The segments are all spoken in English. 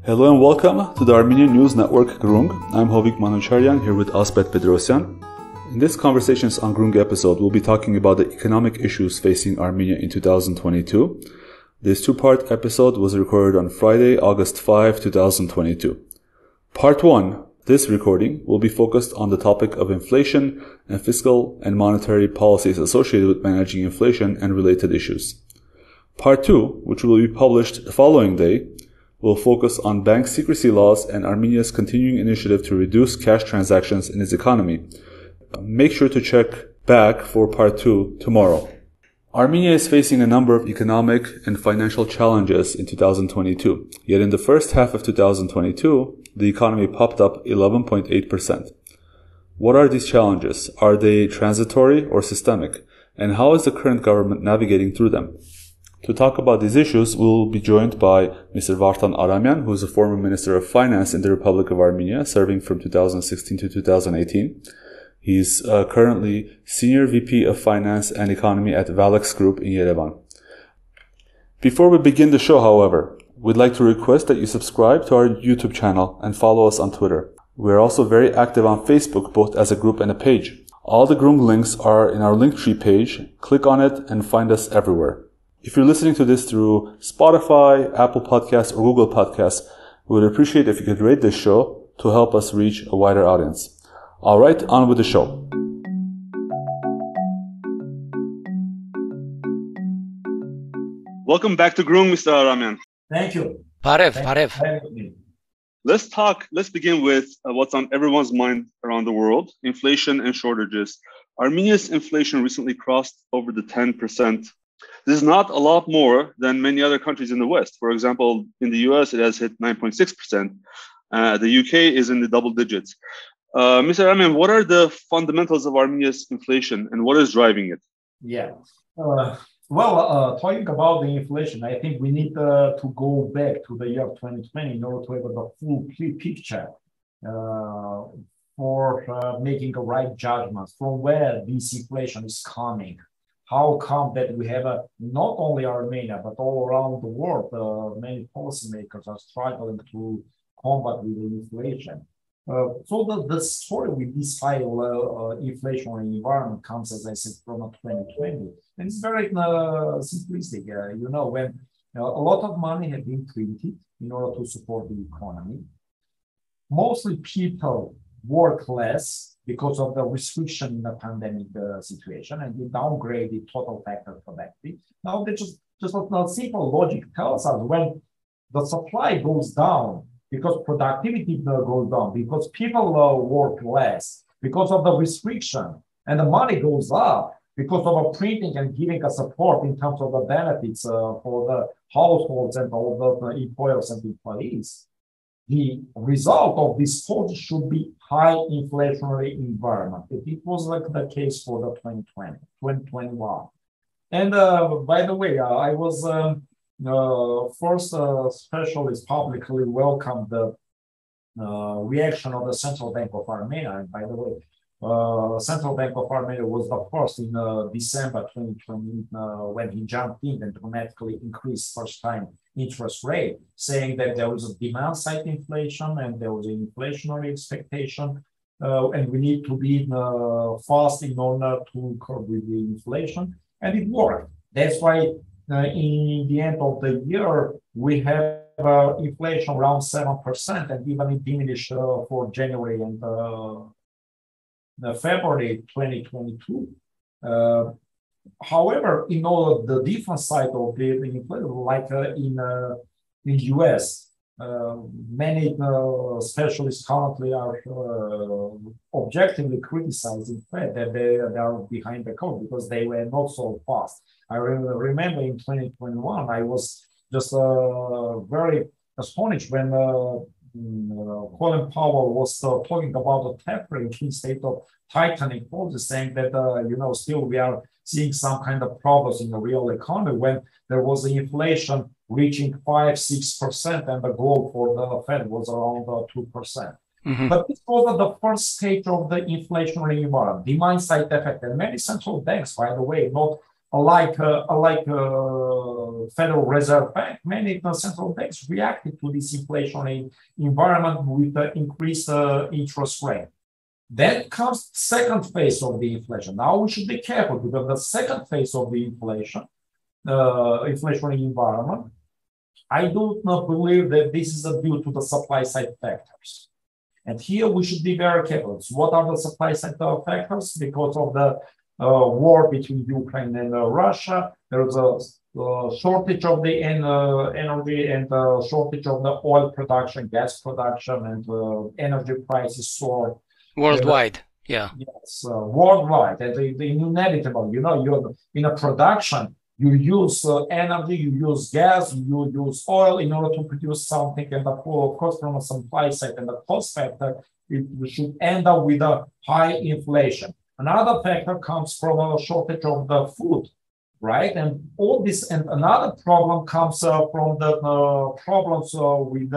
Hello and welcome to the Armenian News Network Grung. I'm Hovik Manucharyan here with Asbed Bedrossian. In this Conversations on Grung episode, we'll be talking about the economic issues facing Armenia in 2022. This two-part episode was recorded on Friday, August 5, 2022. Part 1, this recording, will be focused on the topic of inflation and fiscal and monetary policies associated with managing inflation and related issues. Part 2, which will be published the following day, will focus on bank secrecy laws and Armenia's continuing initiative to reduce cash transactions in its economy. Make sure to check back for Part 2 tomorrow. Armenia is facing a number of economic and financial challenges in 2022. Yet in the first half of 2022, the economy popped up 11.8%. What are these challenges? Are they transitory or systemic? And how is the current government navigating through them? To talk about these issues, we'll be joined by Mr. Vardan Aramyan, who is a former Minister of Finance in the Republic of Armenia, serving from 2016 to 2018. He's currently Senior VP of Finance and Economy at Vallex Group in Yerevan. Before we begin the show, however, we'd like to request that you subscribe to our YouTube channel and follow us on Twitter. We're also very active on Facebook, both as a group and a page. All the Grung links are in our Linktree page. Click on it and find us everywhere. If you're listening to this through Spotify, Apple Podcasts, or Google Podcasts, we would appreciate if you could rate this show to help us reach a wider audience. All right, on with the show. Welcome back to Grung, Mr. Aramyan. Thank you. Parev. Let's begin with what's on everyone's mind around the world, inflation and shortages. Armenia's inflation recently crossed over the 10%. This is not a lot more than many other countries in the West. For example, in the US, it has hit 9.6%. The UK is in the double digits. Mr. Aramyan, what are the fundamentals of Armenia's inflation and what is driving it? Yeah. Talking about the inflation, I think we need to go back to the year 2020 in order to have the full picture for making a right judgment from where this inflation is coming. How come that we have not only Armenia, but all around the world, many policymakers are struggling to combat with the inflation. So the story with this high inflationary environment comes, as I said, from 2020. And it's very simplistic. When a lot of money has been printed in order to support the economy, mostly people work less because of the restriction in the pandemic situation, and they downgrade the total factor productivity. Now, they just a simple logic tells us when the supply goes down, because productivity goes down, because people work less, because of the restriction, and the money goes up because of a printing and giving a support in terms of the benefits for the households and all the employers and employees. The result of this policy should be high inflationary environment. It was like the case for the 2021. And by the way, I was first specialist publicly welcomed the reaction of the Central Bank of Armenia. And by the way, Central Bank of Armenia was the first in December 2020 when he jumped in and dramatically increased first time interest rate, saying that there was a demand side inflation and there was an inflationary expectation, and we need to be fast in order to curb with the inflation, and it worked. That's why in the end of the year we have inflation around 7%, and even it diminished for January and February 2022. However, the different side of the inflation, like in US, many specialists currently are objectively criticizing Fed that they are behind the curve because they were not so fast. I remember in 2021, I was just very astonished when Colin Powell was talking about the tapering instead of tightening policy, saying that still we are seeing some kind of problems in the real economy when there was inflation reaching 5-6%, and the goal for the Fed was around 2%. Mm-hmm. But this was the first stage of the inflationary environment, demand side effect, and many central banks, by the way, not Federal Reserve Bank, many central banks reacted to this inflationary environment with increased interest rate. Then comes second phase of the inflation. Now we should be careful because the second phase of the inflationary environment, I do not believe that this is due to the supply side factors. And here we should be very careful. So what are the supply side factors? Because of the war between Ukraine and Russia, there is a shortage of the energy and shortage of the oil production, gas production, and energy prices soar. Worldwide, yeah. Yes, worldwide. And the inevitable, you're in a production, you use energy, you use gas, you use oil in order to produce something, and of course, from a supply side and the cost factor, we should end up with a high inflation. Another factor comes from a shortage of the food, right? And all this, and another problem comes from the problems with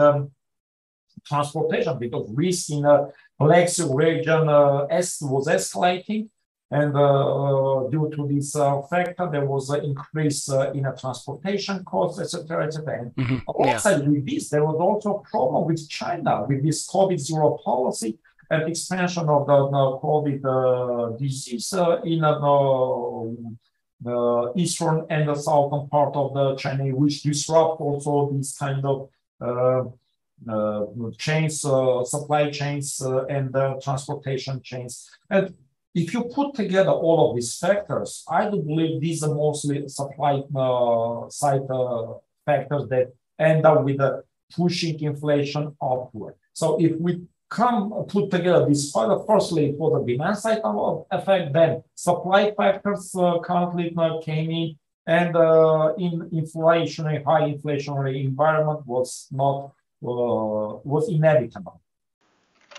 transportation, because risk in the Vallex region was escalating. And due to this factor, there was an increase in a transportation costs, etc., etc. And alongside with this, there was also a problem with China, with this COVID-0 policy and expansion of the COVID disease in the eastern and the southern part of the China, which disrupt also these kind of chains, supply chains, and transportation chains. And if you put together all of these factors, I do believe these are mostly supply side factors that end up with pushing inflation upward. So if we put together this further, firstly for the demand side effect, then supply factors currently came in, and in high inflationary environment was inevitable.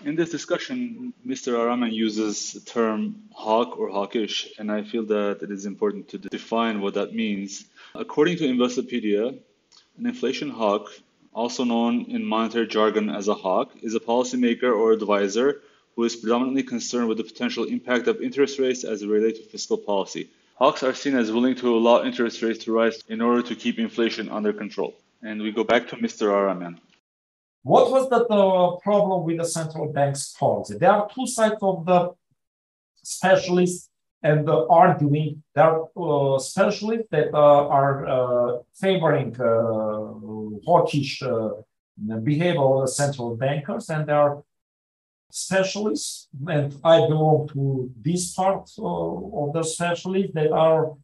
In this discussion, Mr. Aramyan uses the term hawk or hawkish, and I feel that it is important to define what that means. According to Investopedia, an inflation hawk, also known in monetary jargon as a hawk, is a policymaker or advisor who is predominantly concerned with the potential impact of interest rates as they relate to fiscal policy. Hawks are seen as willing to allow interest rates to rise in order to keep inflation under control. And we go back to Mr. Aramyan. What was the problem with the central bank's policy? There are two sides of the specialists and arguing. There are specialists that are favoring hawkish behavior of the central bankers, and there are specialists, and I belong to this part of the specialists that are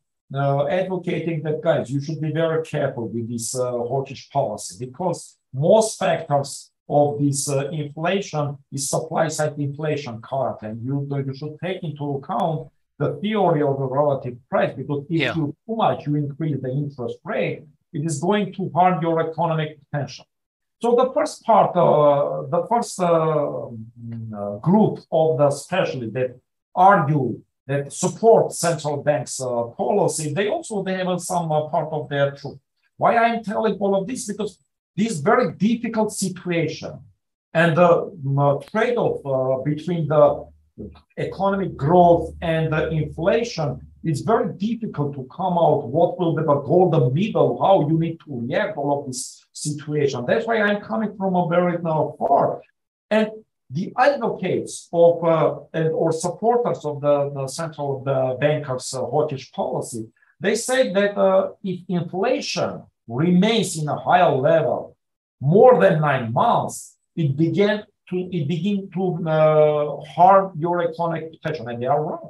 advocating that, guys, you should be very careful with this hawkish policy, because most factors of this inflation is supply-side inflation currently, and you should take into account the theory of the relative price, because if you too much you increase the interest rate, it is going to harm your economic potential. So the first part, group of the specialists that argue that support central bank's policy, they have some part of their truth. Why I'm telling all of this? Because this very difficult situation and the trade-off between the economic growth and the inflation, it's very difficult to come out what will be the golden middle, how you need to react all of this situation. That's why I'm coming from a very far. And the advocates of or supporters of the central bankers' hawkish policy, they say that if inflation remains in a higher level more than 9 months, it begin to harm your economic potential, and they are wrong.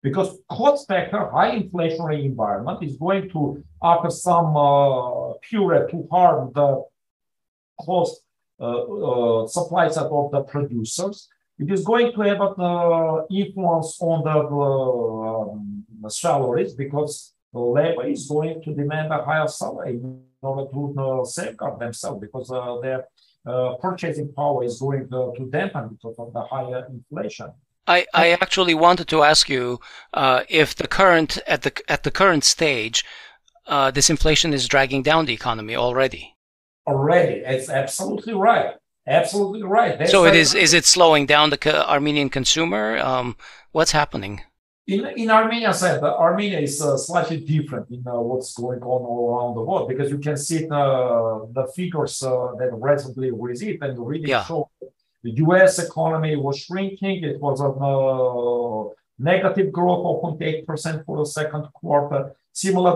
Because cost factor, high inflationary environment is going to, after some period, to harm the cost supply side of the producers. It is going to have an influence on the salaries, because the labor is going to demand a higher salary in order to safeguard themselves, because their purchasing power is going to dampen because of the higher inflation. I actually wanted to ask you if at the current stage, this inflation is dragging down the economy already. Already, it's absolutely right. Absolutely right. So is it slowing down the Armenian consumer? What's happening? In Armenia side, Armenia is slightly different in what's going on all around the world, because you can see the figures that recently received and really show the U.S. economy was shrinking. It was a negative growth of 0.8% for the second quarter. Similar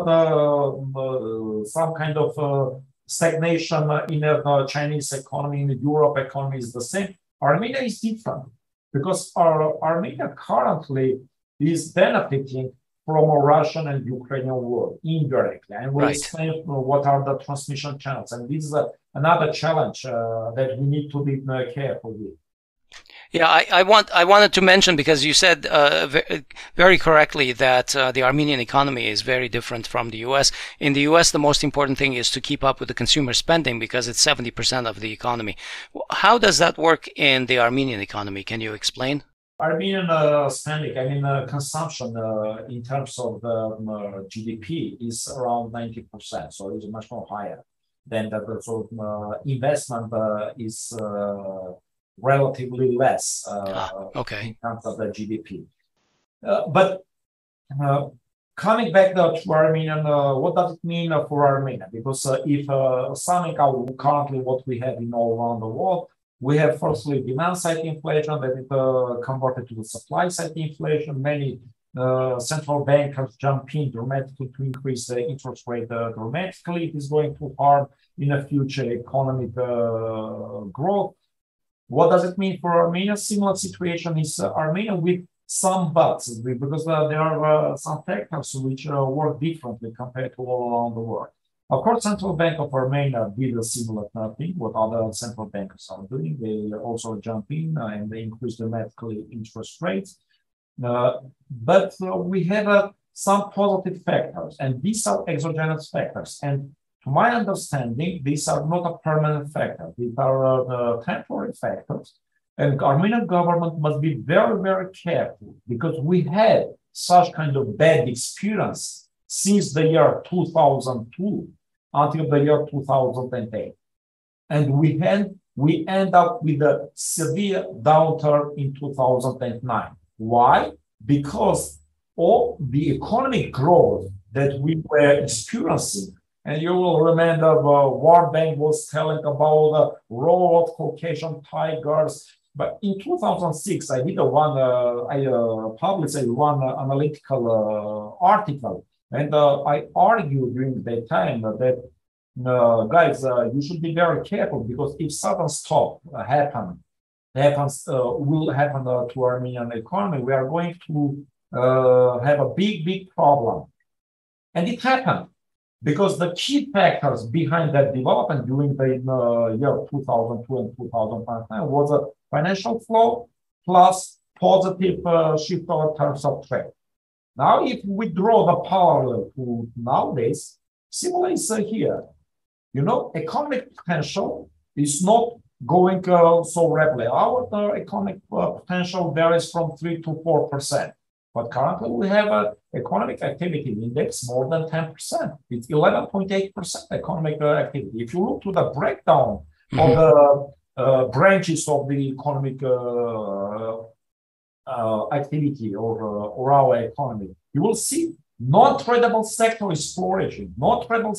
some kind of stagnation in the Chinese economy, in the Europe economy is the same. Armenia is different because Armenia currently is benefiting from a Russian and Ukrainian war indirectly. And we'll explain what are the transmission channels. And this is another challenge that we need to be careful with. Yeah, I wanted to mention, because you said very correctly that the Armenian economy is very different from the U.S. In the U.S., the most important thing is to keep up with the consumer spending because it's 70% of the economy. How does that work in the Armenian economy? Can you explain? Armenian spending, consumption in terms of the GDP is around 90%, so it's much more higher than that. So investment is relatively less in terms of the GDP. But coming back to Armenian, what does it mean for Armenia? Because if summing out currently what we have in all around the world, we have firstly demand side inflation that is converted to the supply side inflation. Many central bankers jump in dramatically to increase the interest rate dramatically. It is going to harm in the future economic growth. What does it mean for Armenia? Similar situation is Armenia with some buts, because there are some factors which work differently compared to all around the world. Of course, Central Bank of Armenia did a similar thing, what other central bankers are doing. They also jump in and they increase dramatically interest rates. But we have some positive factors, and these are exogenous factors. And to my understanding, these are not a permanent factor. These are temporary factors. And Armenian government must be very, very careful, because we had such kind of bad experience since the year 2002 until the year 2008. And we end up with a severe downturn in 2009. Why? Because all the economic growth that we were experiencing, and you will remember World Bank was telling about the role of Caucasian tigers. But in 2006, I published one analytical article, and I argued during that time that, guys, you should be very careful, because if sudden stop will happen to Armenian economy, we are going to have a big problem. And it happened, because the key factors behind that development during the year 2002 and 2005 was a financial flow plus positive shift in terms of trade. Now, if we draw the parallel to nowadays, similar is here. Economic potential is not going so rapidly. Our economic potential varies from 3 to 4%. But currently, we have an economic activity index more than 10%. It's 11.8% economic activity. If you look to the breakdown of the branches of the economic activity or our economy, you will see non-tradable sector is flourishing, non-tradable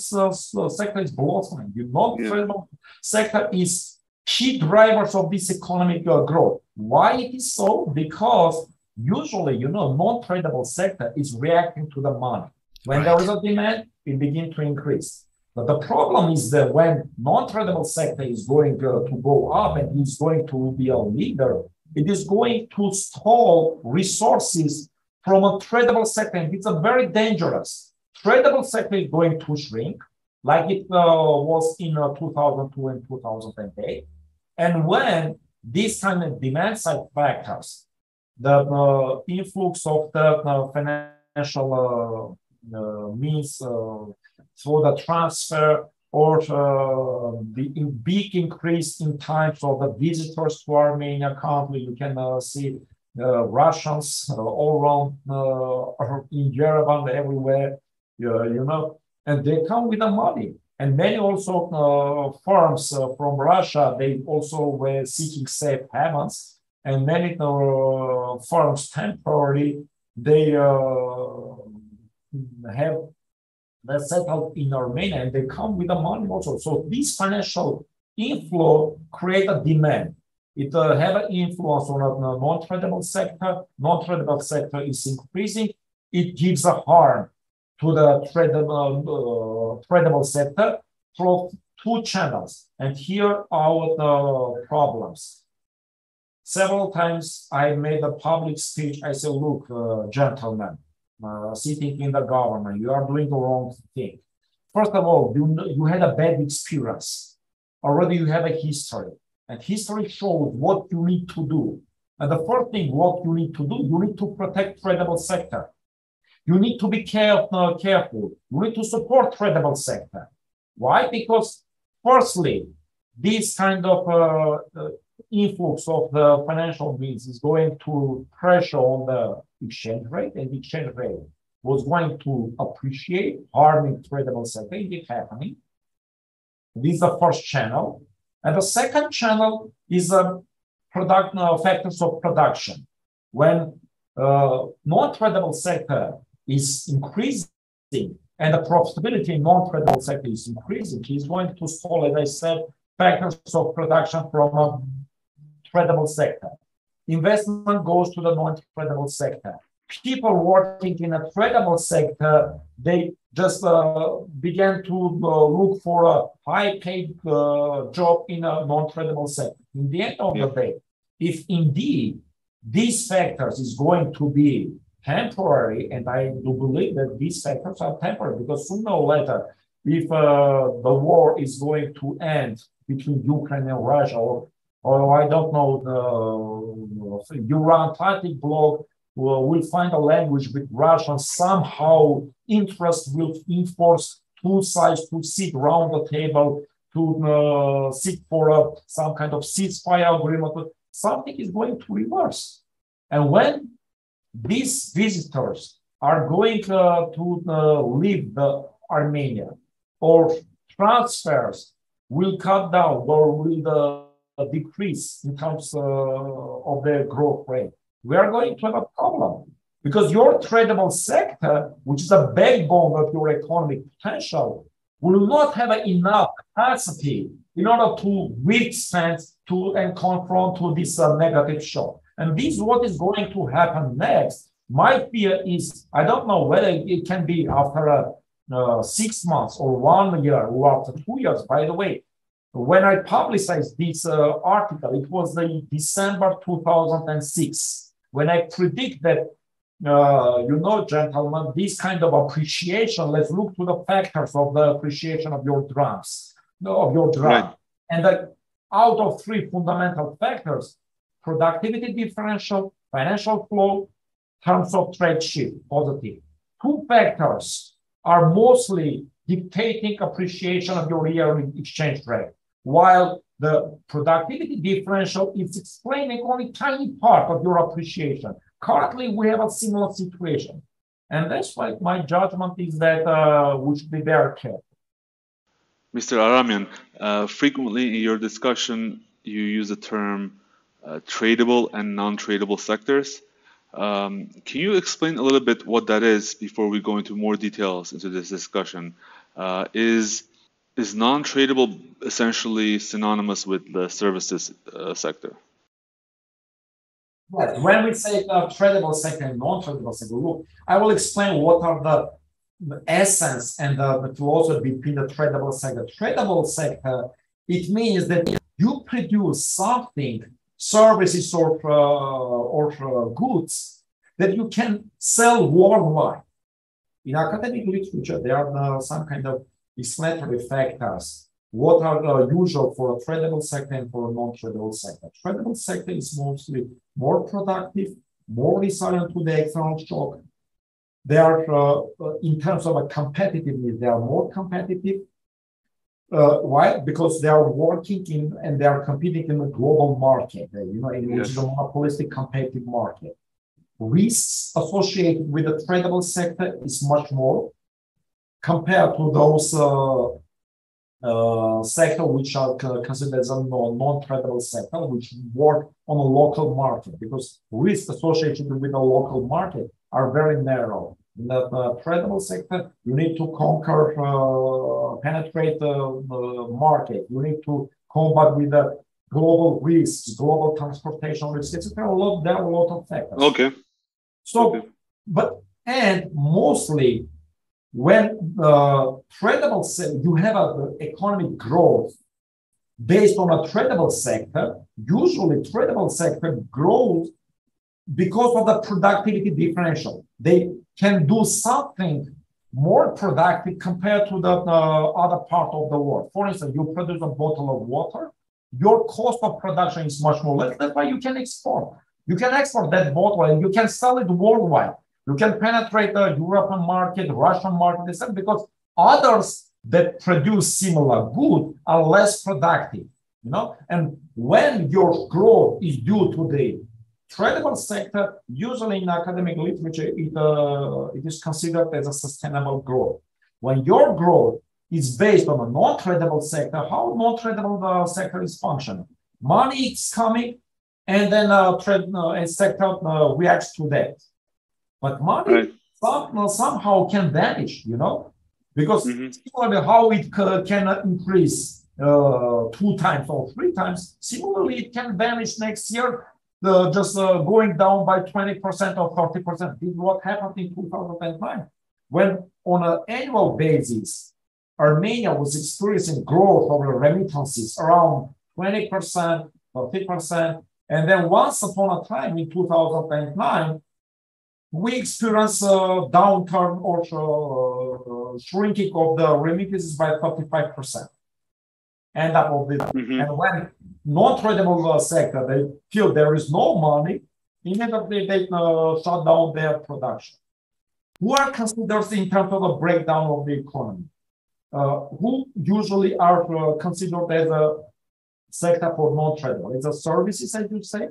sector is blossoming. The non-tradable sector is key drivers of this economic growth. Why it is so? Because usually, non-tradable sector is reacting to the money. When there is a demand, it begins to increase. But the problem is that when non-tradable sector is going to go up and is going to be a leader, it is going to stall resources from a tradable sector. And it's a very dangerous. Tradable sector is going to shrink, like it was in 2002 and 2008. And when these kind of demand side factors, the influx of the financial means through the transfer, or the big increase in times of the visitors to Armenia. Currently, you can see Russians all around in Yerevan, everywhere, and they come with the money. And many also firms from Russia, they also were seeking safe havens. And many firms temporarily they have they're settled in Armenia and they come with the money also. So this financial inflow create a demand. It have an influence on the non-tradable sector. Non-tradable sector is increasing. It gives a harm to the tradable sector through two channels. And here are the problems. Several times I made a public speech. I said, look, gentlemen, sitting in the government, you are doing the wrong thing. First of all, you had a bad experience. Already you have a history. And history shows what you need to do. And the first thing, what you need to do, you need to protect tradable sector. You need to be careful. You need to support tradable sector. Why? Because firstly, this kind of influx of the financial means is going to pressure on the exchange rate, and the exchange rate was going to appreciate, harming tradable sector. It is happening. This is the first channel. And the second channel is factors of production. When non-tradable sector is increasing and the profitability in non-tradable sector is increasing, it's going to stall, as I said, factors of production from a tradable sector. Investment goes to the non-tradable sector. People working in a tradable sector, they just began to look for a high-paid job in a non-tradable sector. In the end of the day, if indeed these factors is going to be temporary, and I do believe that these factors are temporary, because sooner or later, if the war is going to end between Ukraine and Russia, or I don't know, the Euro-Atlantic bloc will find a language with Russia, somehow interest will enforce two sides to sit around the table, to seek for some kind of ceasefire agreement. Something is going to reverse. And when these visitors are going to leave the Armenia, or transfers will cut down or will decrease in terms of their growth rate, we are going to have a problem, because your tradable sector, which is a backbone of your economic potential, will not have enough capacity in order to withstand and confront this negative shock. And this is what is going to happen next. My fear is, I don't know whether it can be after 6 months or 1 year or after 2 years. By the way, when I publicized this article, it was in December 2006. When I predict that, gentlemen, this kind of appreciation, let's look to the factors of the appreciation of your drums, Right. And out of three fundamental factors, productivity differential, financial flow, terms of trade shift, positive. Two factors are mostly dictating appreciation of your yearly exchange rate, while the productivity differential is explaining only a tiny part of your appreciation. Currently, we have a similar situation. And that's why my judgment is that we should be very careful. Mr. Aramyan, frequently in your discussion, you use the term tradable and non-tradable sectors. Can you explain a little bit what that is before we go into more details into this discussion? Is non-tradable essentially synonymous with the services sector? Yes. When we say tradable sector and non-tradable sector, look, I will explain what are the essence and the philosophy between the tradable sector. Tradable sector, it means that you produce something, services or goods that you can sell worldwide. In academic literature, there are some kind of explanatory factors. What are usual for a tradable sector and for a non-tradable sector? Tradable sector is mostly more productive, more resilient to the external shock. They are, in terms of a competitiveness, they are more competitive. Why? Because they are working in and they are competing in a global market, which is a monopolistic competitive market. Risks associated with the tradable sector is much more compared to those sectors which are considered as a non-tradable sector, which work on a local market, because risks associated with a local market are very narrow. In the tradable sector, you need to conquer, penetrate the market. You need to combat with the global risks, global transportation risks. There are a lot of factors. Okay. So, okay. And mostly when tradable, you have an economic growth based on a tradable sector, usually tradable sector grows because of the productivity differential. They can do something more productive compared to the other part of the world. For instance, you produce a bottle of water, your cost of production is much more less. That's why you can export. You can export that bottle and you can sell it worldwide. You can penetrate the European market, Russian market, etc., because others that produce similar good are less productive, you know. And when your growth is due to the tradable sector, usually in academic literature, it is considered as a sustainable growth. When your growth is based on a non-tradable sector, how non-tradable sector is functioning? Money is coming, and then a sector reacts to that. But money somehow can vanish, you know, because similarly how it can increase 2 times or 3 times, similarly it can vanish next year, just going down by 20% or 30%. This is what happened in 2009, when on an annual basis, Armenia was experiencing growth of remittances around 20%, 30%. And then once upon a time in 2009, we experienced a downturn or shrinking of the remittances by 35%. And when non-tradable sector, they feel there is no money, immediately they shut down their production. Who are considered in terms of the breakdown of the economy? Who usually are considered as a sector for non-tradable? It's a services, I should say,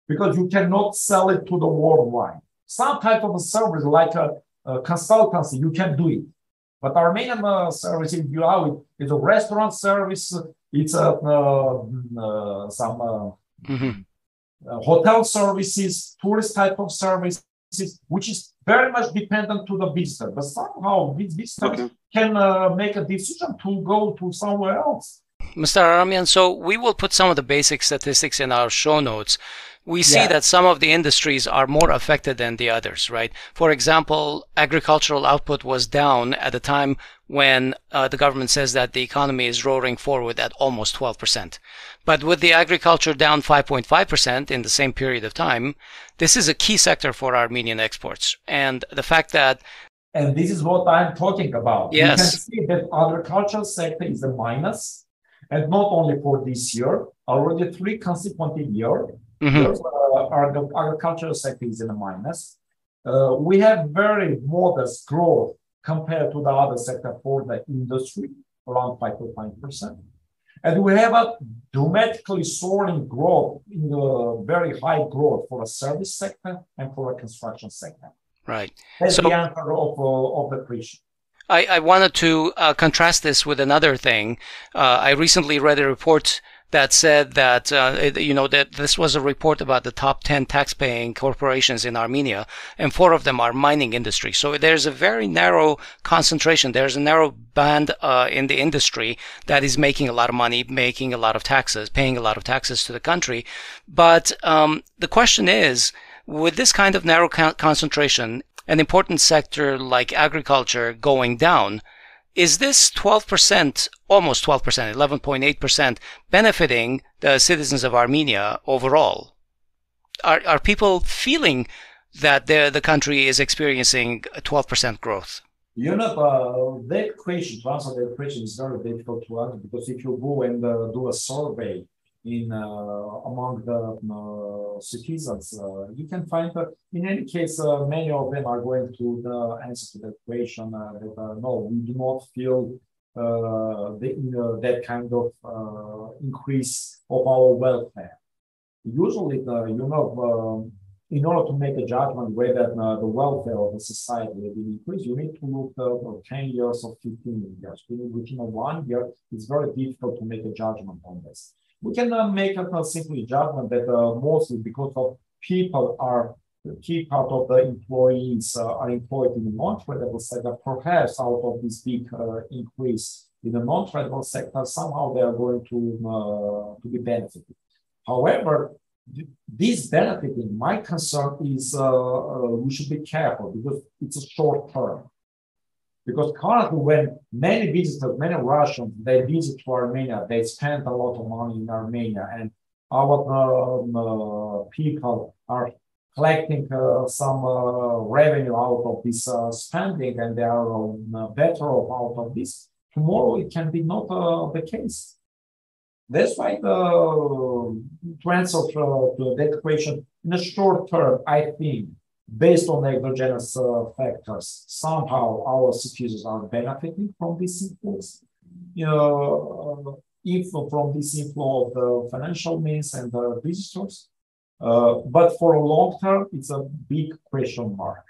because you cannot sell it to the worldwide. Some type of a service like a consultancy, you can do it. But Armenian service, if you have it, is a restaurant service, it's some hotel services, tourist type of services, which is very much dependent to the visitor. But somehow these visitors can make a decision to go to somewhere else. Mr. Aramyan, so we will put some of the basic statistics in our show notes. We see that some of the industries are more affected than the others, right? For example, agricultural output was down at a time when the government says that the economy is roaring forward at almost 12%. But with the agriculture down 5.5% in the same period of time, this is a key sector for Armenian exports. And the fact that... And this is what I'm talking about. Yes. You can see that agricultural sector is a minus. And not only for this year, already 3 consecutive years, our agricultural sector is in a minus. We have very modest growth compared to the other sector for the industry, around 5.5%. And we have a dramatically soaring growth, in the very high growth for the service sector and for the construction sector. Right. That's the answer of the question. I wanted to contrast this with another thing. I recently read a report that said that, that this was a report about the top 10 tax-paying corporations in Armenia, and 4 of them are mining industry. So there's a very narrow concentration. There's a narrow band in the industry that is making a lot of money, making a lot of taxes, paying a lot of taxes to the country. But the question is, with this kind of narrow concentration, an important sector like agriculture going down, is this 12%, almost 12%, 11.8% benefiting the citizens of Armenia overall? Are people feeling that the country is experiencing a 12% growth? You know, that question, to answer that question is very difficult to answer, because if you go and do a survey among the citizens, you can find that in any case, many of them are going to answer to that question that no, we do not feel that kind of increase of our welfare. Usually, in order to make a judgment whether the welfare of the society will increase, you need to look 10 years or 15 years. Within 1 year, it's very difficult to make a judgment on this. We can make a simple judgment that mostly because of people are keep out of the employees are employed in the non-tradable sector, perhaps out of this big increase in the non-tradable sector, somehow they are going to be benefited. However, this benefiting, my concern is we should be careful because it's a short term. Because currently, when many visitors, many Russians, they visit to Armenia, they spend a lot of money in Armenia, and our people are collecting some revenue out of this spending, and they are better off out of this. Tomorrow, it can be not the case. That's why, to answer to that question, in the short term, I think, based on exogenous factors, somehow our citizens are benefiting from this influx. If from this inflow of the financial means and the visitors, but for a long term, it's a big question mark.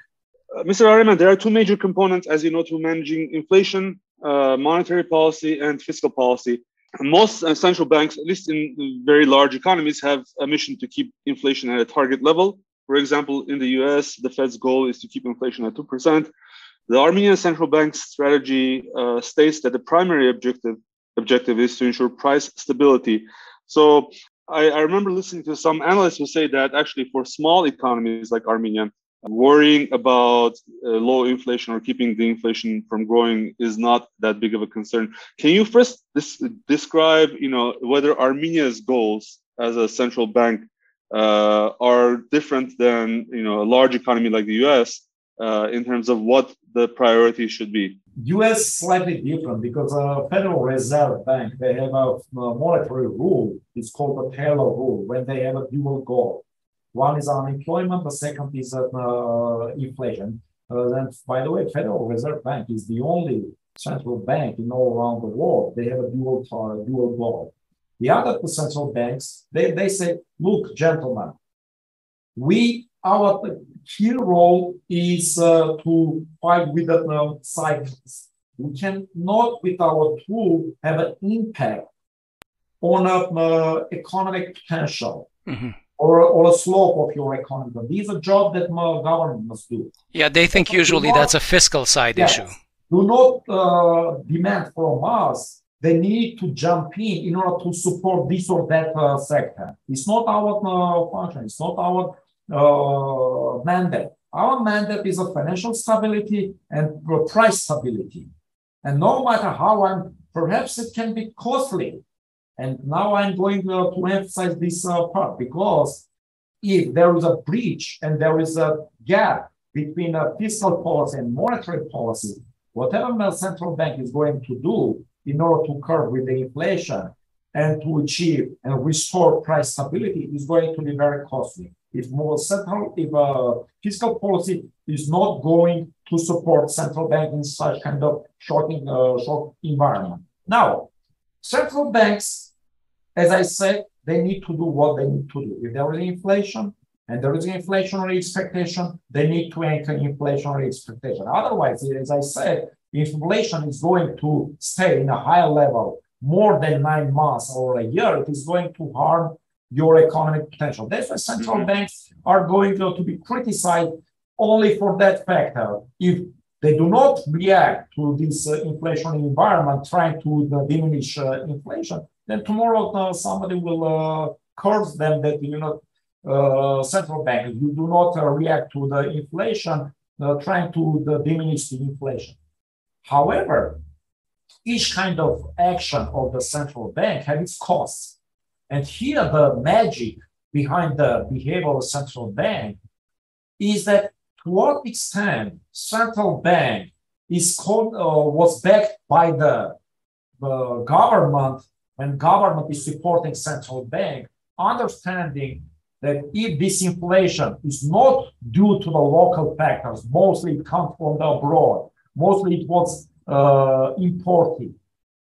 Mr. Aramyan, there are two major components, as you know, to managing inflation: monetary policy and fiscal policy. Most central banks, at least in very large economies, have a mission to keep inflation at a target level. For example, in the US, the Fed's goal is to keep inflation at 2%. The Armenian Central Bank's strategy states that the primary objective is to ensure price stability. So I remember listening to some analysts who say that actually for small economies like Armenia, worrying about low inflation or keeping the inflation from growing is not that big of a concern. Can you first describe, whether Armenia's goals as a central bank are different than a large economy like the US in terms of what the priority should be? US slightly different because Federal Reserve Bank, they have a monetary rule. It's called the Taylor rule, when they have a dual goal. One is unemployment, the second is inflation. And by the way, Federal Reserve Bank is the only central bank in all around the world. They have a dual goal. The other two central banks, they say, look, gentlemen, our key role is to fight with the cycles. We cannot, with our tool, have an impact on economic potential. Mm-hmm. Or a slope of your economy. These are jobs that government must do. Yeah, they think usually that's a fiscal side issue. Do not demand from us. They need to jump in order to support this or that sector. It's not our function. It's not our mandate. Our mandate is a financial stability and price stability. And no matter how perhaps it can be costly. And now I'm going to emphasize this part, because if there is a breach and there is a gap between a fiscal policy and monetary policy, whatever the central bank is going to do in order to curb with the inflation and to achieve and restore price stability is going to be very costly. If fiscal policy is not going to support central bank in such kind of short environment. Now, central banks, as I said, they need to do what they need to do. If there is inflation and there is an inflationary expectation, they need to anchor inflationary expectation. Otherwise, as I said, inflation is going to stay in a higher level more than 9 months or a year. It is going to harm your economic potential. That's why central banks are going to be criticized only for that factor. If they do not react to this inflationary environment, trying to diminish inflation, then tomorrow somebody will curse them that central bank, you do not react to the inflation, trying to diminish the inflation. However, each kind of action of the central bank has its costs. And here the magic behind the behavior of the central bank is that to what extent central bank was backed by the government, when government is supporting central bank, understanding that if this inflation is not due to the local factors, mostly it comes from the abroad, mostly it was imported.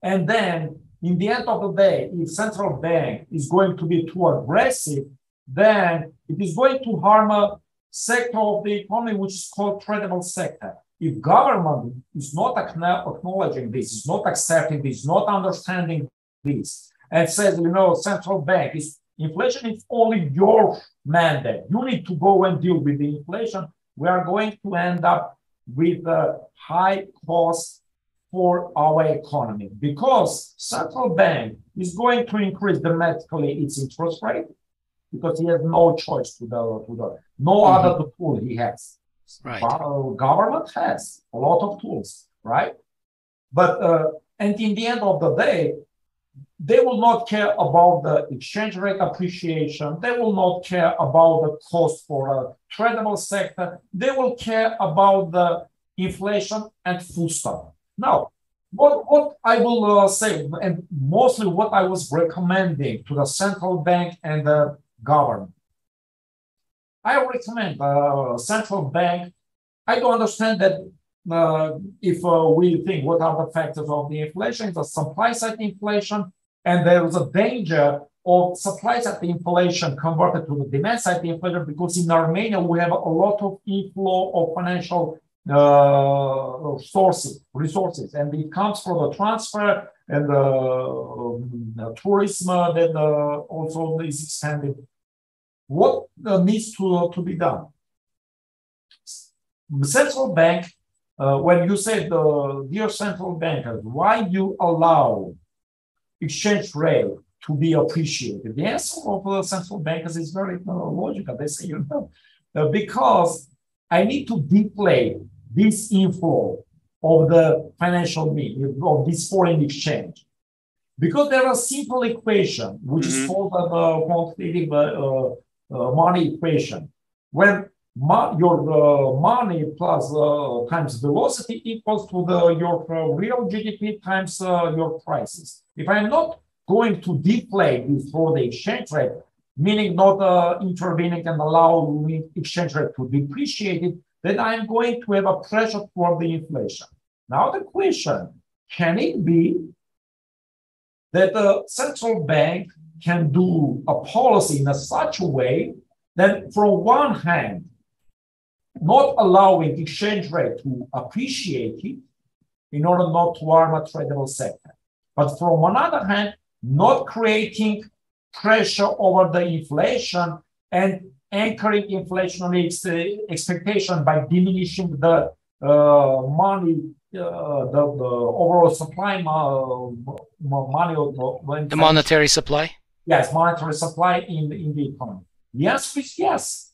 And then in the end of the day, if central bank is going to be too aggressive, then it is going to harm a sector of the economy which is called tradable sector. If government is not acknowledging this, is not accepting this, not understanding this, and says, central bank, inflation is only your mandate. You need to go and deal with the inflation. We are going to end up with a high cost for our economy because central bank is going to increase dramatically its interest rate because he has no choice to the no other tool he has. Right. Government has a lot of tools, right? But and in the end of the day, they will not care about the exchange rate appreciation. They will not care about the cost for a tradable sector. They will care about the inflation and full stop. Now, what I will say, and mostly what I was recommending to the central bank and the government, I recommend central bank. I do understand that if we think what are the factors of the inflation, the supply side inflation, and there is a danger of supply side inflation converted to the demand side inflation because in Armenia we have a lot of inflow of financial resources, and it comes from the transfer and tourism that also is expanded. What needs to be done? The central bank, when you say dear central bankers, why you allow exchange rate to be appreciated? The answer of the central bankers is very logical. They say, because I need to deflate this inflow of the financial means, of this foreign exchange. Because there is a simple equation, which is called the quantitative money equation. When your money plus times velocity equals to your real GDP times your prices. If I'm not going to deflate this for the exchange rate, meaning not intervening and allowing exchange rate to depreciate it, then I'm going to have a pressure for the inflation. Now the question, can it be that the central bank can do a policy in such a way that from one hand, not allowing exchange rate to appreciate it in order not to harm a tradable sector, but from another hand, not creating pressure over the inflation and anchoring inflationary expectation by diminishing the money, the overall supply money. The monetary supply? Yes, monetary supply in the economy. The answer is yes.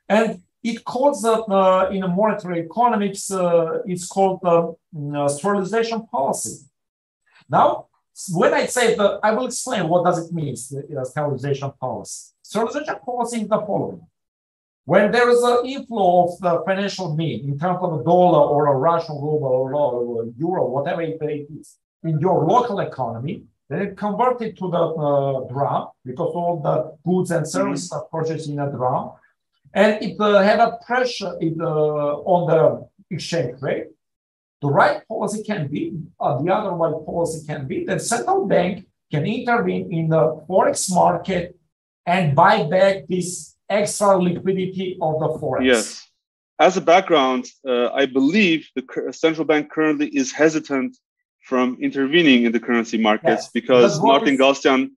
And it calls in monetary economics, it's called sterilization policy. Now, when I say that, I will explain what does it mean, sterilization policy. Sterilization policy is the following. When there is an inflow of the financial mean in terms of a dollar or a Russian ruble or euro, whatever it is, in your local economy, then it converted to the dram because all the goods and services are purchased in a dram. And it had a pressure on the exchange rate. The right policy can be, the other right policy can be that central bank can intervene in the forex market and buy back this extra liquidity of the forex. Yes. As a background, I believe the central bank currently is hesitant from intervening in the currency markets because Martin Galstyan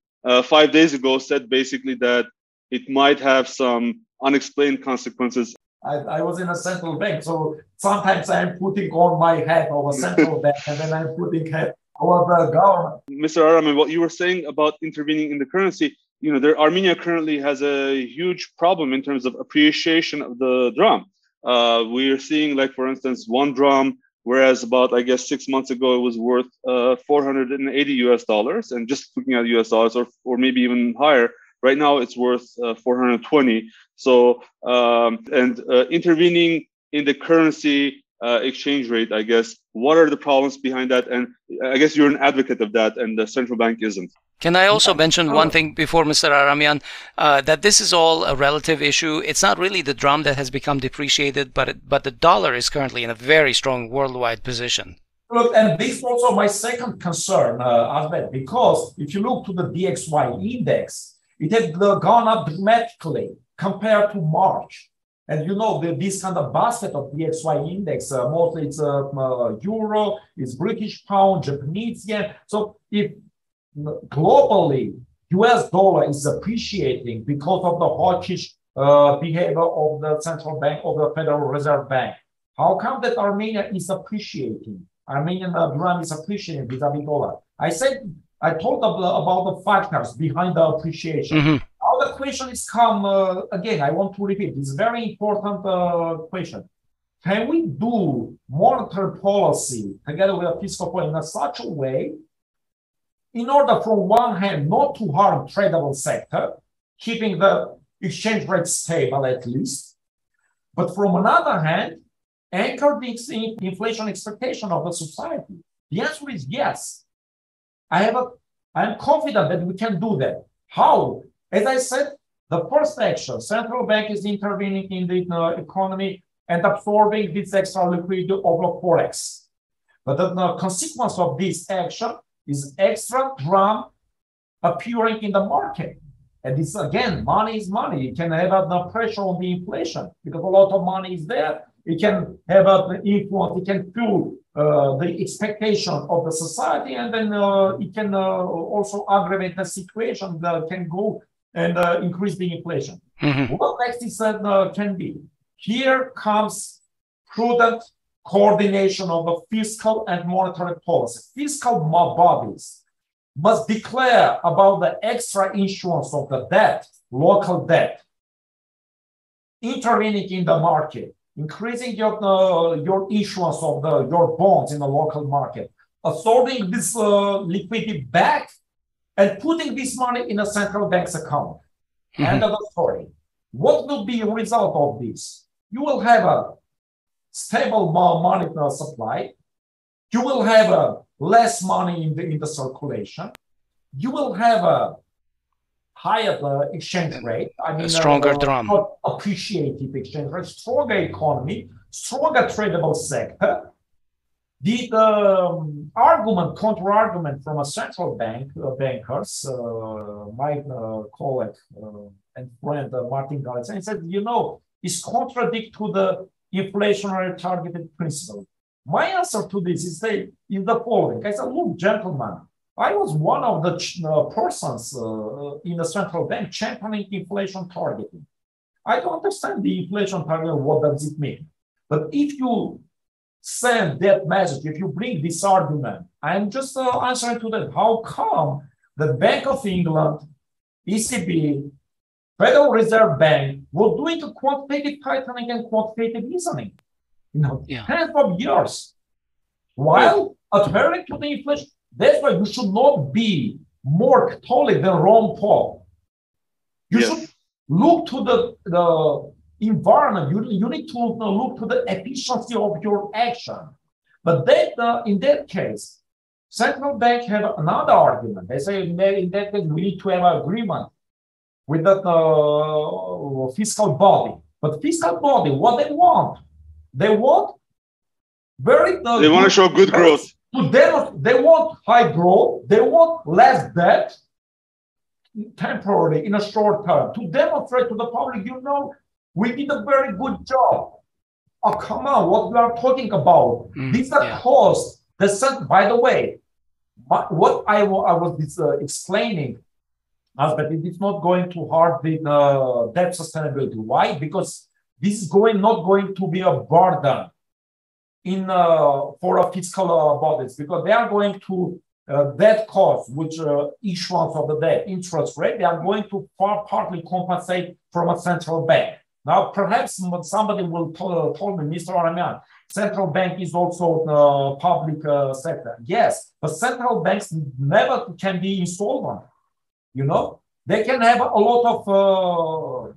5 days ago said basically that it might have some unexplained consequences. I was in a central bank, so sometimes I'm putting on my hat of a central bank and then I'm putting hat over the government. Mr. Aramyan, what you were saying about intervening in the currency, Armenia currently has a huge problem in terms of appreciation of the dram. We are seeing, like, for instance, one dram, whereas about, I guess, 6 months ago, it was worth $480 US, and just looking at US dollars or maybe even higher, right now it's worth 420. So, intervening in the currency exchange rate, I guess, what are the problems behind that? And I guess you're an advocate of that, and the central bank isn't. Can I also mention one thing before Mr. Aramyan, that this is all a relative issue. It's not really the dram that has become depreciated, but the dollar is currently in a very strong worldwide position. Look, and this is also my second concern, Asbed, because if you look to the DXY index, it had gone up dramatically compared to March. And this kind of basket of DXY index, mostly it's euro, it's British pound, Japanese yen. So if globally US dollar is appreciating because of the hawkish behavior of the central bank, of the Federal Reserve Bank. How come that Armenia is appreciating? Armenian dram is appreciating vis-a-vis dollar. I told about the factors behind the appreciation. Now the question is again, I want to repeat, it's a very important question. Can we do monetary policy together with a fiscal policy in such a way in order, from one hand, not to harm tradable sector, keeping the exchange rate stable at least, but from another hand, anchor the inflation expectation of the society? The answer is yes. I'm confident that we can do that. How? As I said, the first action, central bank is intervening in the economy and absorbing this extra liquidity over forex. But the consequence of this action is extra dram appearing in the market. And this, again, money is money. It can have no pressure on the inflation because a lot of money is there. It can have an influence. It can fuel the expectation of the society, and then it can also aggravate the situation that can go and increase the inflation. What next is can be? Here comes prudent coordination of the fiscal and monetary policy. Fiscal bodies must declare about the extra issuance of the debt, local debt, intervening in the market, increasing your issuance of your bonds in the local market, absorbing this liquidity back and putting this money in a central bank's account. End of the story. What will be a result of this? You will have a stable monetary supply. You will have less money in the circulation. You will have a higher exchange rate. I mean, a stronger drum. Appreciated exchange rate, stronger economy, stronger tradable sector. The counter-argument from a central bank, bankers, my colleague and friend Martin Gallitzan said, it's contradict to the inflationary targeted principle. My answer to this is the following. I said, look, gentlemen, I was one of the persons in the central bank championing inflation targeting. I don't understand the inflation target, what does it mean? But if you send that message, if you bring this argument, I'm just answering to that. How come the Bank of England, ECB, Federal Reserve Bank was doing a quantitative tightening and quantitative easing, tens of years, while adhering to the inflation? That's why you should not be more Catholic than Rome Pope. You should look to the environment. You need to look to the efficiency of your action. But that, in that case, central bank have another argument. They say in that case, we need to have an agreement with that fiscal body. But fiscal body, what they want? They want they want to show good growth. They want high growth. They want less debt temporarily in a short term to demonstrate to the public, we did a very good job. Oh, come on, what we are talking about? These are costs. By the way, what I was explaining, but it is not going to hurt the debt sustainability. Why? Because this is not going to be a burden for a fiscal bodies, because they are going to debt cost, which issuance of the debt interest rate, they are going to partly compensate from a central bank. Now, perhaps somebody will tell me, Mr. Aramyan, central bank is also public sector. Yes, but central banks never can be insolvent. They can have a lot of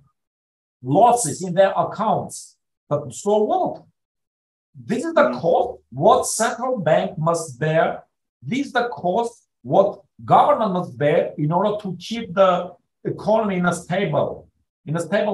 losses in their accounts. But so what? This is the cost what central bank must bear. This is the cost what government must bear in order to keep the economy in a stable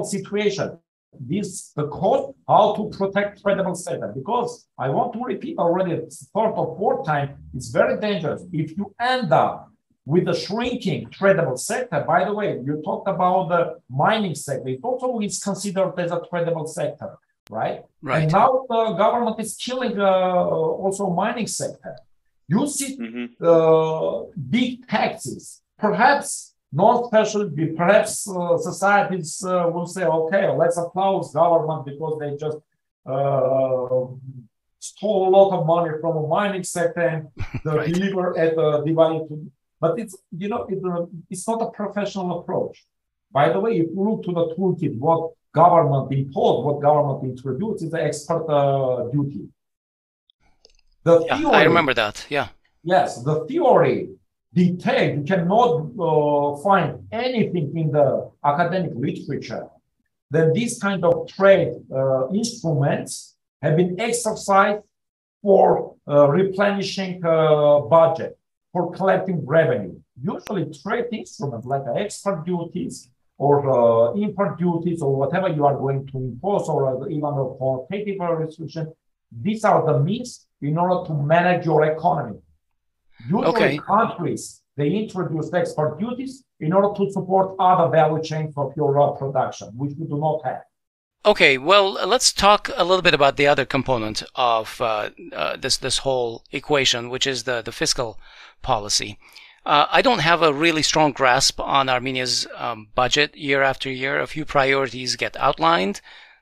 situation. This the cost how to protect tradable sector. Because I want to repeat already third or fourth time, it's very dangerous if you end up with a shrinking tradable sector. By the way, you talked about the mining sector. It also is considered as a tradable sector. Right. And now the government is killing also mining sector. You see big taxes. Perhaps non-special, perhaps societies will say, okay, let's applaud government because they just stole a lot of money from a mining sector and Right. deliver at divided to. But it's it's not a professional approach. By the way, if you look to the toolkit, what government imposed, what government introduced is the export duty. The theory, I remember that. Yeah. yes, the theory detailed. You cannot find anything in the academic literature. Then these kind of trade instruments have been exercised for replenishing budget, for collecting revenue. Usually trade instruments like export duties or import duties or whatever you are going to impose or even a quantitative restriction, these are the means in order to manage your economy. Usually countries, they introduce export duties in order to support other value chains of your production, which we do not have. Okay, well, let's talk a little bit about the other component of this whole equation, which is the fiscal policy. I don't have a really strong grasp on Armenia's budget year after year. A few priorities get outlined,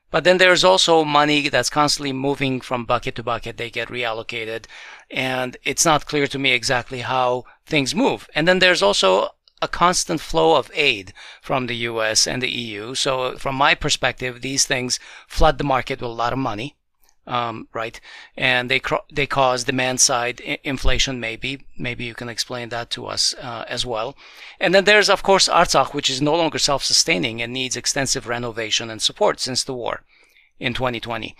but then there's also money that's constantly moving from bucket to bucket. They get reallocated, and it's not clear to me exactly how things move. And then there's also a constant flow of aid from the US and the EU. So from my perspective, these things flood the market with a lot of money, right? And they cause demand side inflation, maybe. Maybe you can explain that to us as well. And then there's, of course, Artsakh, which is no longer self-sustaining and needs extensive renovation and support since the war in 2020.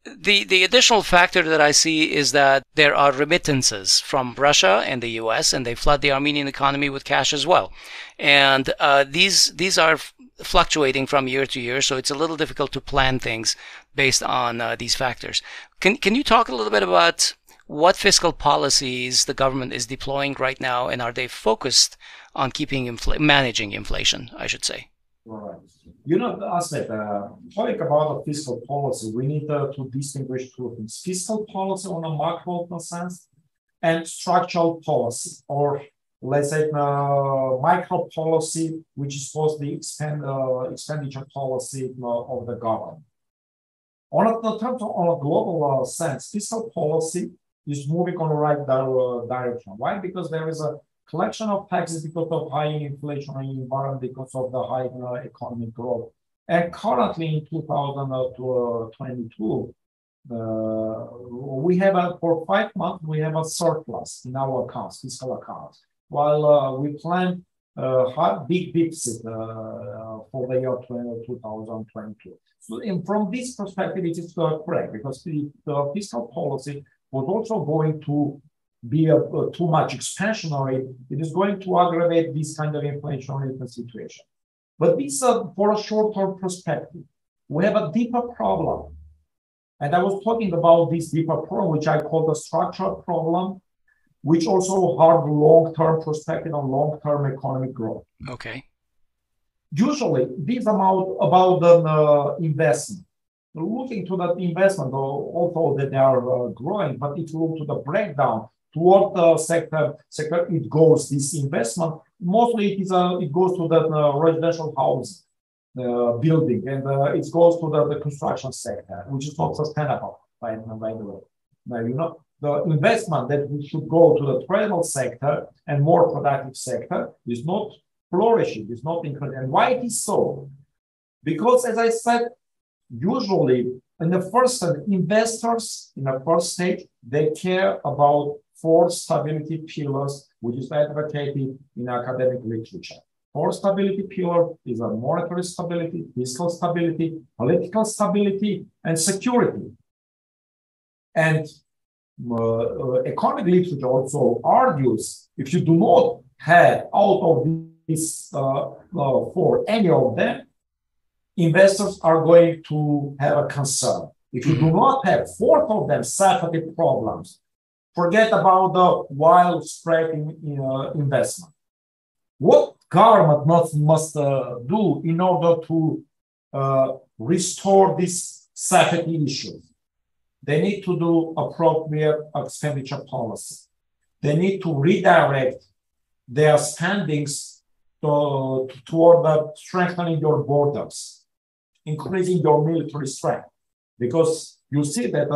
The additional factor that I see is that there are remittances from Russia and the US, and they flood the Armenian economy with cash as well. And these are fluctuating from year to year, so it's a little difficult to plan things based on these factors. Can you talk a little bit about what fiscal policies the government is deploying right now, and are they focused on keeping managing inflation, I should say? Right. You know, Asbed, talking about the fiscal policy, we need to distinguish two things: fiscal policy on a macro sense and structural policy, or let's say micro policy, which is supposed to be expenditure policy of the government. On a global sense, fiscal policy is moving on the right direction. Why? Because there is a collection of taxes because of high inflationary environment, because of the high economic growth. And currently in 2022, we have for 5 months, we have a surplus in our accounts, fiscal accounts, while we plan a big deficit for the year 2022. So from this perspective, it is correct, because the fiscal policy was also going to be too much expansionary. It is going to aggravate this kind of inflationary situation. But this for a short-term perspective. We have a deeper problem. And I was talking about this deeper problem, which I call the structural problem, which also hard long-term perspective on long-term economic growth. Okay. Usually, this about the investment. Looking to that investment, although that they are growing, but if you look to the breakdown, to what sector it goes, this investment, mostly it goes to the residential house building, and it goes to the construction sector, which is not sustainable, by the way. Now, you know, the investment that should go to the tradable sector and more productive sector is not flourishing, is not increasing. And why it is so? Because, as I said, usually in the first investors in the first stage, they care about 4 stability pillars, which is advocated in academic literature. 4 stability pillar is a monetary stability, fiscal stability, political stability, and security. And economic literature also argues if you do not have out of these 4 any of them, investors are going to have a concern. If you do not have 4 of them, safety problems, forget about the widespread investment. What government must do in order to restore these safety issues? They need to do appropriate expenditure policy. They need to redirect their spendings toward strengthening your borders, increasing your military strength, because you see that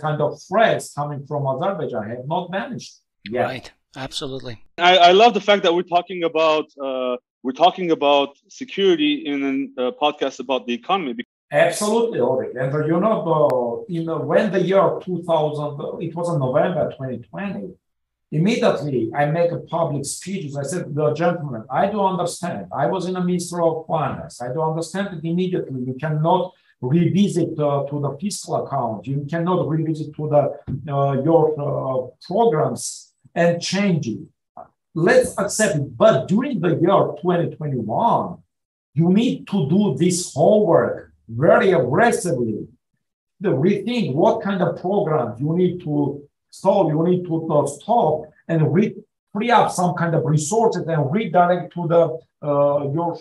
kind of threats coming from Azerbaijan have not vanished yet. Right, absolutely. I love the fact that we're talking about security in a podcast about the economy. Absolutely, Hovik. And when the year 2000, it was in November 2020, immediately I make a public speech. I said, the gentlemen, I do understand. I was in the Ministry of Finance. I do understand that immediately you cannot revisit to the fiscal account. You cannot revisit to your programs and change it. Let's accept it. But during the year 2021, you need to do this homework very aggressively. To rethink what kind of programs you need to stall, you need to stop and free up some kind of resources and redirect to the your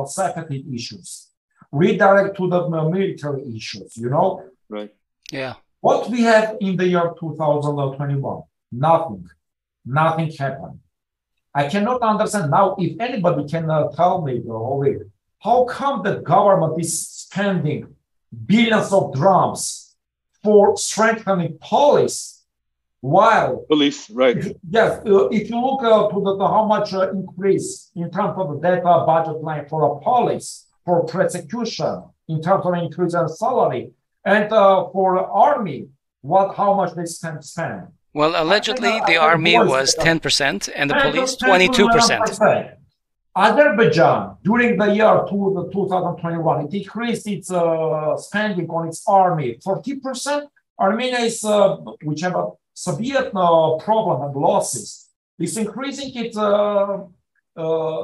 security issues, redirect to the military issues, Right. Yeah. What we have in the year 2021? Nothing happened. I cannot understand now if anybody can tell me, how come the government is spending billions of drams for strengthening police, while police, right? If you look to how much increase in terms of the data budget line for a police, for prosecution, in terms of increase in salary, and for the army, how much they spend? Well, allegedly, the army was 10% and the police 22%. Azerbaijan, during the year 2021, it increased its spending on its army 40%. Armenia is, which have a severe problem and losses, is increasing its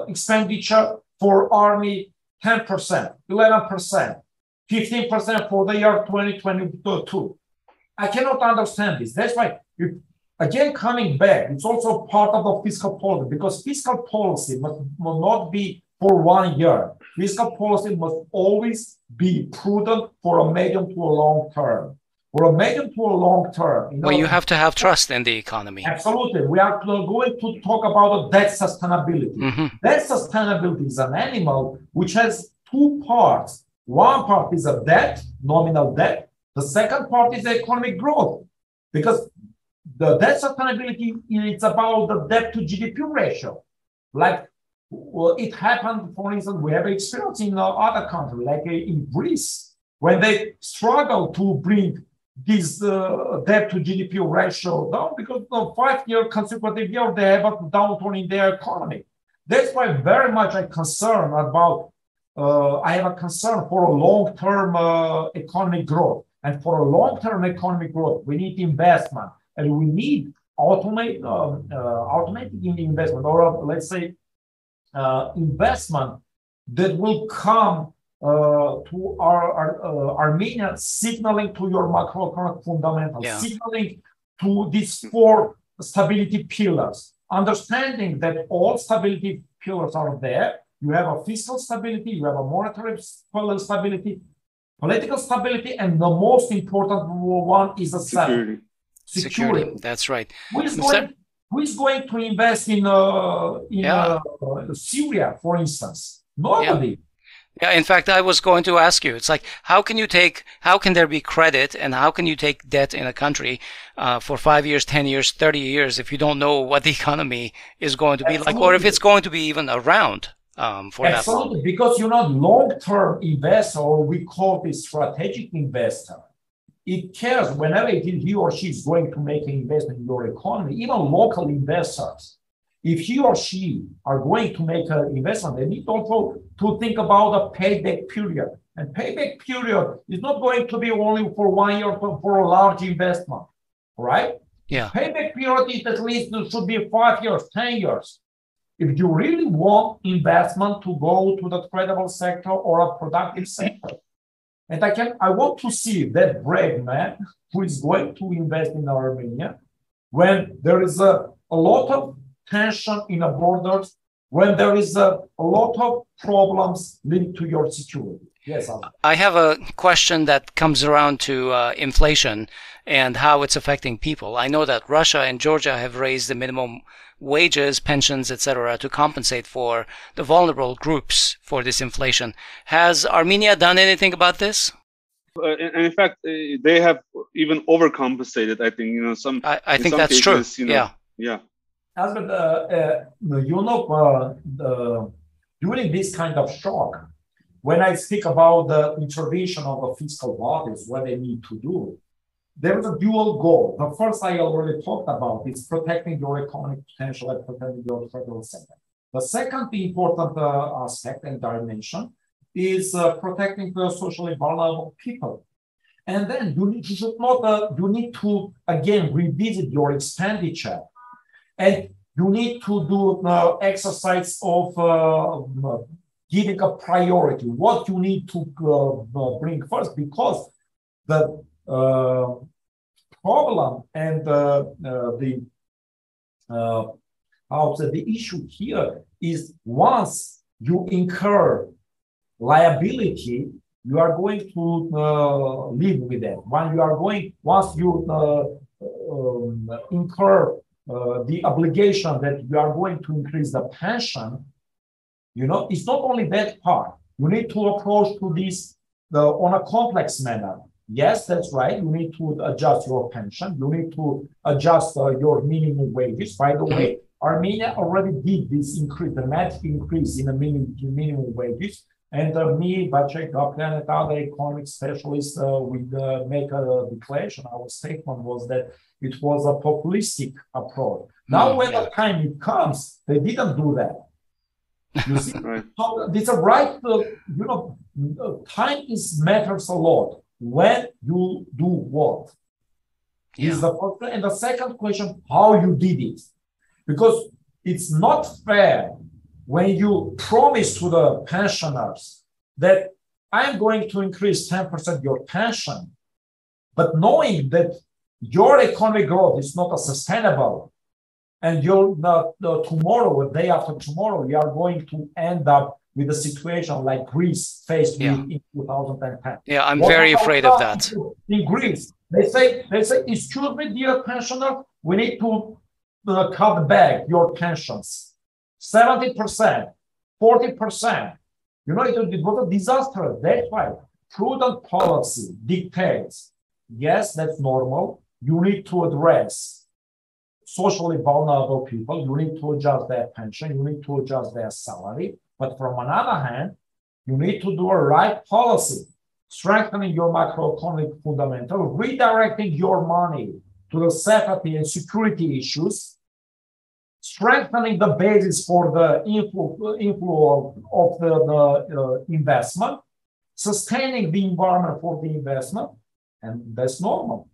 expenditure for army 10%, 11%, 15% for the year 2022. I cannot understand this. That's why, again, coming back, it's also part of the fiscal policy, because fiscal policy must not be for 1 year. Fiscal policy must always be prudent for a medium to a long term. For a medium to a long term. Well, you have to have trust in the economy. Absolutely. We are going to talk about debt sustainability. Mm-hmm. Debt sustainability is an animal which has two parts. One part is a debt, nominal debt. The second part is economic growth. Because the debt sustainability, it's about the debt to GDP ratio. Like it happened, for instance, we have experience in other countries, like in Greece, when they struggle to bring this debt to GDP ratio down, because the 5-year consecutive year, they have a downturn in their economy. That's why very much I have a concern for a long-term economic growth. And for a long-term economic growth, we need investment. And we need automatic investment, or let's say investment that will come to our Armenia, signaling to your macroeconomic fundamentals, signaling to these 4 stability pillars, understanding that all stability pillars are there. You have a fiscal stability, you have a monetary stability, political stability, and the most important one is the security. That's right. Who is going to invest in Syria, for instance? Nobody. Yeah, in fact, I was going to ask you, it's like, how can there be credit and how can you take debt in a country for 5 years, 10 years, 30 years if you don't know what the economy is going to be like, or if it's going to be even around for that long? Absolutely, because long-term investor, or we call this strategic investor, it cares whenever he or she is going to make an investment in your economy, even local investors. If he or she are going to make an investment, they need also to think about a payback period. And payback period is not going to be only for 1 year for a large investment, right? Yeah. Payback period is at least should be 5 years, 10 years. If you really want investment to go to the credible sector or a productive sector, and I want to see that brave man who is going to invest in Armenia when there is a lot of tension in the borders, when there is a lot of problems linked to your security. Yes, I have a question that comes around to inflation and how it's affecting people. I know that Russia and Georgia have raised the minimum wages, pensions, etc., to compensate for the vulnerable groups for this inflation. Has Armenia done anything about this? And in fact, they have even overcompensated. I think I think that's cases, true. Yeah. Asbed, during this kind of shock, when I speak about the intervention of the fiscal bodies, what they need to do, there is a dual goal. The first I already talked about is protecting your economic potential and protecting your federal sector. The second important aspect and dimension is protecting the socially vulnerable people. And then you need to again revisit your expenditure, and you need to do exercise of giving a priority, what you need to bring first, because the problem and the issue here is once you incur liability, you are going to live with that. Once you incur the obligation that you are going to increase the pension, it's not only that part. You need to approach to this on a complex manner. Yes, that's right. You need to adjust your pension. You need to adjust your minimum wages. By the way, Armenia already did this increase, the dramatic increase in the minimum wages. And me, Vacek, Gaplan, and other economic specialists, we make a declaration. Our statement was that it was a populistic approach. Now, when the time it comes, they didn't do that. You see, right. So it's a right, time matters a lot when you do what. Yeah. Is the first, and the second question, how you did it. Because it's not fair when you promise to the pensioners that I'm going to increase 10% your pension, but knowing that your economic growth is not sustainable, and you're not tomorrow or day after tomorrow, you are going to end up with a situation like Greece faced with in 2010. Yeah, I'm very afraid of that. In Greece, they say, excuse me, dear pensioner, we need to cut back your pensions. 70%, 40%. It was a disaster. That's why prudent policy dictates, yes, that's normal. You need to address socially vulnerable people. You need to adjust their pension. You need to adjust their salary. But from another hand, you need to do a right policy, strengthening your macroeconomic fundamentals, redirecting your money to the safety and security issues, strengthening the basis for the inflow of the investment, sustaining the environment for the investment, and that's normal.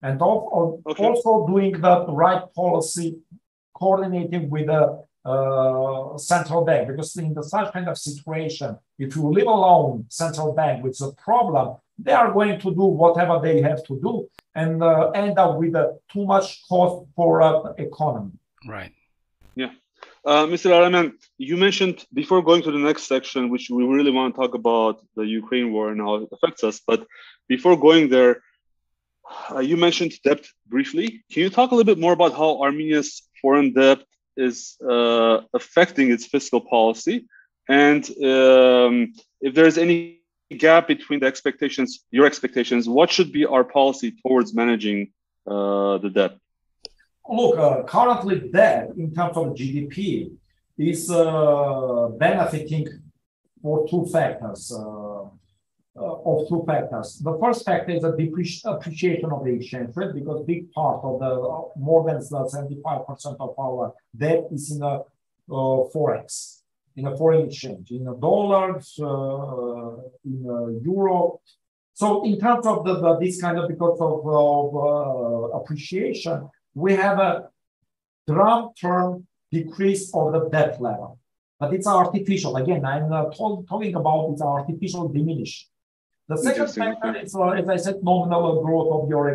And also doing the right policy, coordinating with the central bank, because in such kind of situation, if you leave alone central bank with a problem, they are going to do whatever they have to do and end up with too much cost for economy. Right. Yeah. Mr. Aramyan, you mentioned before going to the next section, which we really want to talk about the Ukraine war and how it affects us. But before going there, you mentioned debt briefly. Can you talk a little bit more about how Armenia's foreign debt is affecting its fiscal policy? And if there's any gap between the expectations, your expectations, what should be our policy towards managing the debt? Look, currently debt in terms of GDP is benefiting for two factors. The first factor is the appreciation of the exchange rate, because big part of the more than 75% of our debt is in a forex, in a foreign exchange, in dollars, in euro. So in terms of this kind of, because of appreciation, we have a long-term decrease of the debt level, but it's artificial. Again, I'm talking about it's artificial diminish. The second factor is, as I said, nominal growth of your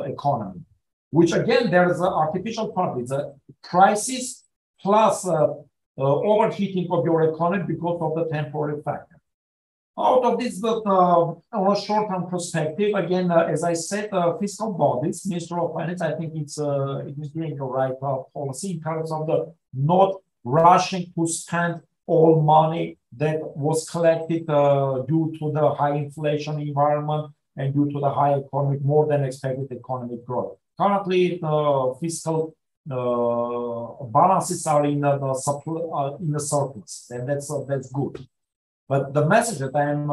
economy, which again, there is an artificial part. It's prices plus overheating of your economy because of the temporary factor. Out of this, but on a short-term perspective, again, as I said, fiscal bodies, Minister of Finance, I think it is doing the right policy in terms of the not rushing to spend all money that was collected due to the high inflation environment and due to the high more than expected economic growth. Currently, fiscal balances are in the surplus, and that's good. But the message that I'm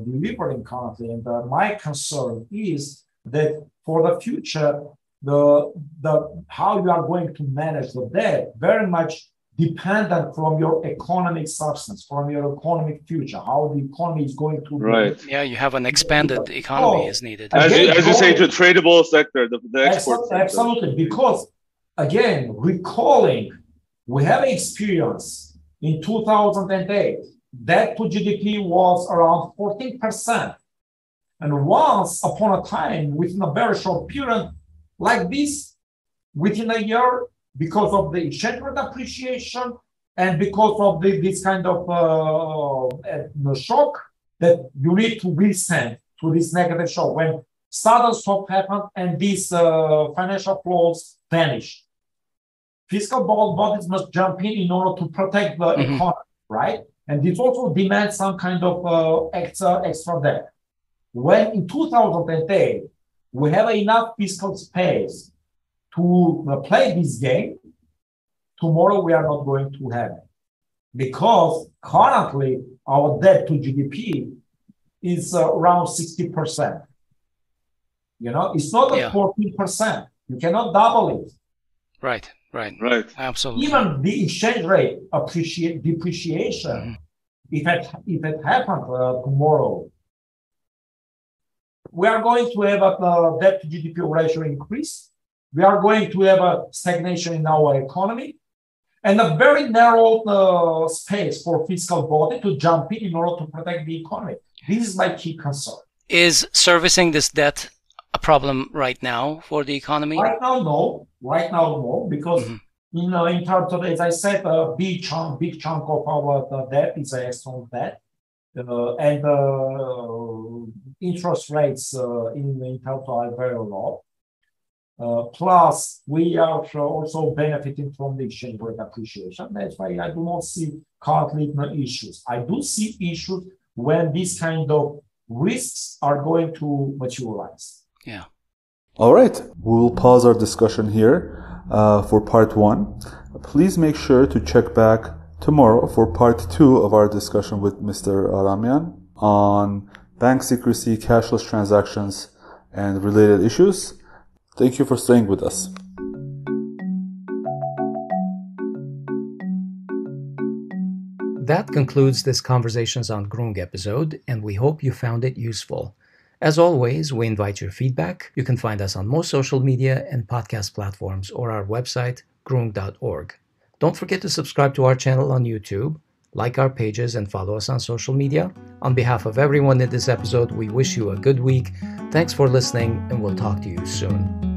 delivering currently, and my concern is that for the future, the how you are going to manage the debt very much dependent from your economic substance, from your economic future, how the economy is going to be. Yeah, you have an expanded economy is needed. As you say, to tradable sector, the export sector. Absolutely, because again, recalling, we have experience in 2008, debt to GDP was around 14%. And once upon a time, within a very short period like this, within a year, because of the exchange rate appreciation and because of this kind of shock that you need to withstand to this negative shock, when sudden shock happened and these financial flows vanished. Fiscal bodies must jump in order to protect the economy, right? And this also demands some kind of extra debt. When in 2008, we have enough fiscal space to play this game, tomorrow we are not going to have it. Because currently our debt to GDP is around 60%. You know, it's not 14%. You cannot double it. Right. Absolutely. Even the exchange rate depreciation, if it happened tomorrow, we are going to have a debt to GDP ratio increase. We are going to have a stagnation in our economy and a very narrow space for fiscal body to jump in order to protect the economy. This is my key concern. Is servicing this debt a problem right now for the economy? Right now, no, because in terms of, as I said, a big chunk of our debt is external debt, and interest rates in terms are very low. Plus, we are also benefiting from the exchange rate appreciation. That's why I do not see currently issues. I do see issues when these kind of risks are going to materialize. Yeah. All right. We'll pause our discussion here for part 1. Please make sure to check back tomorrow for part 2 of our discussion with Mr. Aramyan on bank secrecy, cashless transactions, and related issues. Thank you for staying with us. That concludes this Conversations on Grung episode, and we hope you found it useful. As always, we invite your feedback. You can find us on most social media and podcast platforms or our website, grung.org. Don't forget to subscribe to our channel on YouTube, like our pages, and follow us on social media. On behalf of everyone in this episode, we wish you a good week. Thanks for listening, and we'll talk to you soon.